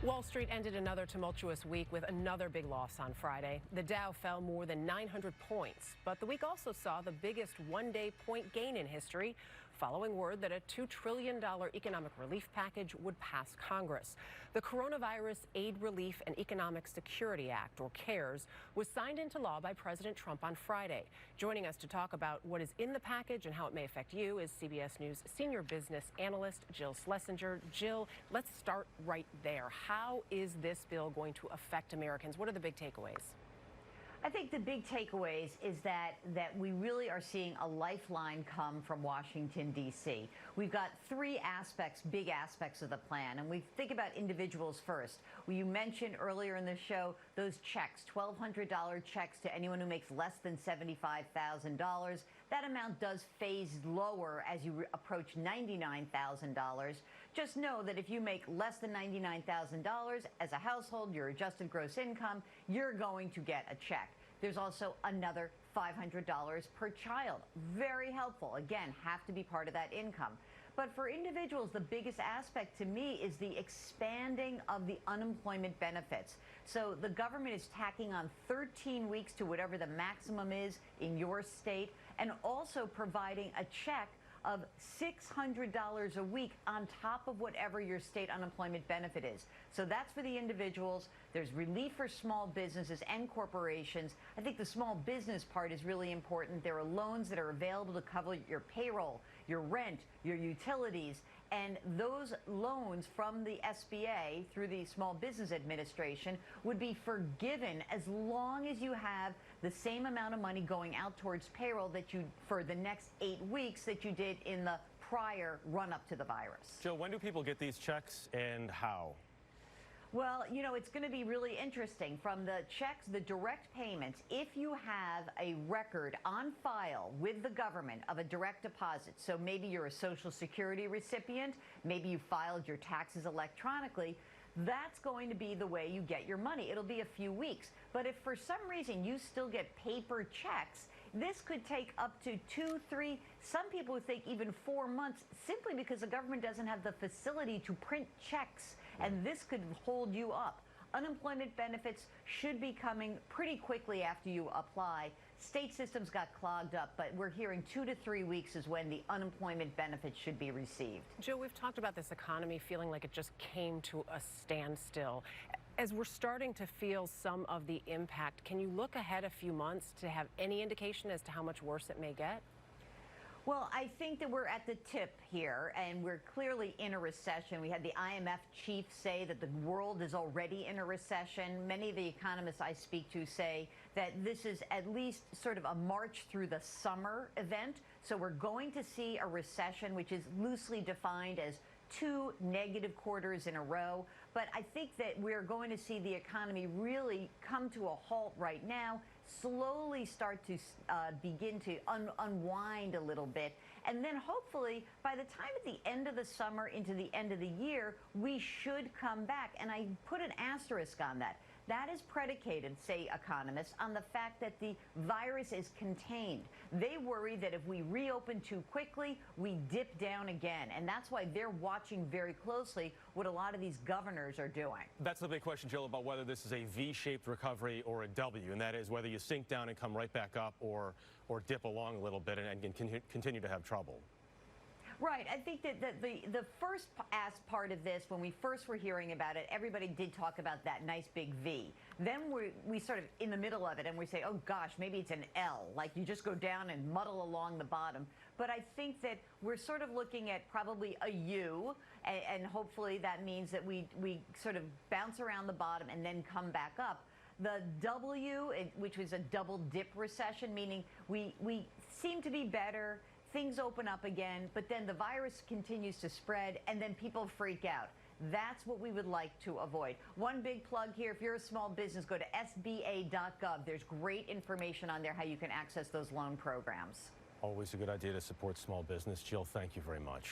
Wall Street ended another tumultuous week with another big loss on Friday. The Dow fell more than 900 points, but the week also saw the biggest one-day point gain in history, following word that a $2 trillion economic relief package would pass Congress. The Coronavirus Aid, Relief, and Economic Security Act, or CARES, was signed into law by President Trump on Friday. Joining us to talk about what is in the package and how it may affect you is CBS News senior business analyst Jill Schlesinger. Jill, let's start right there. How is this bill going to affect Americans? What are the big takeaways? I think the big takeaways is that we really are seeing a lifeline come from Washington, D.C. We've got three aspects, big aspects of the plan, and we think about individuals first. Well, you mentioned earlier in the show those checks, $1,200 checks to anyone who makes less than $75,000. That amount does phase lower as you approach $99,000. Just know that if you make less than $99,000 as a household, your adjusted gross income, you're going to get a check. There's also another $500 per child. Very helpful. Again, have to be part of that income. But for individuals, the biggest aspect to me is the expanding of the unemployment benefits. So the government is tacking on 13 weeks to whatever the maximum is in your state, and also providing a check of $600 a week on top of whatever your state unemployment benefit is. So that's for the individuals. There's relief for small businesses and corporations. I think the small business part is really important. There are loans that are available to cover your payroll, your rent, your utilities, and those loans from the SBA through the Small Business Administration would be forgiven as long as you have the same amount of money going out towards payroll that you for the next 8 weeks that you did in the prior run-up to the virus. Joe, when do people get these checks and how? Well, you know, it's going to be really interesting. From the checks, the direct payments, if you have a record on file with the government of a direct deposit, so maybe you're a Social Security recipient, maybe you filed your taxes electronically, that's going to be the way you get your money. It'll be a few weeks. But if for some reason you still get paper checks, this could take up to 2, 3, some people would think even 4 months, simply because the government doesn't have the facility to print checks, and this could hold you up. Unemployment benefits should be coming pretty quickly after you apply. State systems got clogged up, but we're hearing 2 to 3 weeks is when the unemployment benefits should be received. Joe, we've talked about this economy feeling like it just came to a standstill. As we're starting to feel some of the impact, can you look ahead a few months to have any indication as to how much worse it may get? Well, I think that we're at the tip here, and we're clearly in a recession. We had the IMF chief say that the world is already in a recession. Many of the economists I speak to say that this is at least sort of a march through the summer event. So we're going to see a recession, which is loosely defined as 2 negative quarters in a row. But I think that we're going to see the economy really come to a halt right now, slowly start to begin to unwind a little bit. And then hopefully by the time at the end of the summer into the end of the year, we should come back. And I put an asterisk on that. That is predicated, say economists, on the fact that the virus is contained. They worry that if we reopen too quickly, we dip down again. And that's why they're watching very closely what a lot of these governors are doing. That's the big question, Jill, about whether this is a V-shaped recovery or a W, and that is whether you sink down and come right back up or dip along a little bit and continue to have trouble. Right. I think that the first part of this, when we first were hearing about it, everybody did talk about that nice big V. Then we sort of in the middle of it and we say, oh gosh, maybe it's an L, like you just go down and muddle along the bottom. But I think that we're sort of looking at probably a U, and hopefully that means that we sort of bounce around the bottom and then come back up. The W, which was a double dip recession, meaning we seem to be better. Things open up again, but then the virus continues to spread, and then people freak out. That's what we would like to avoid. One big plug here, if you're a small business, go to sba.gov. There's great information on there how you can access those loan programs. Always a good idea to support small business. Jill, thank you very much.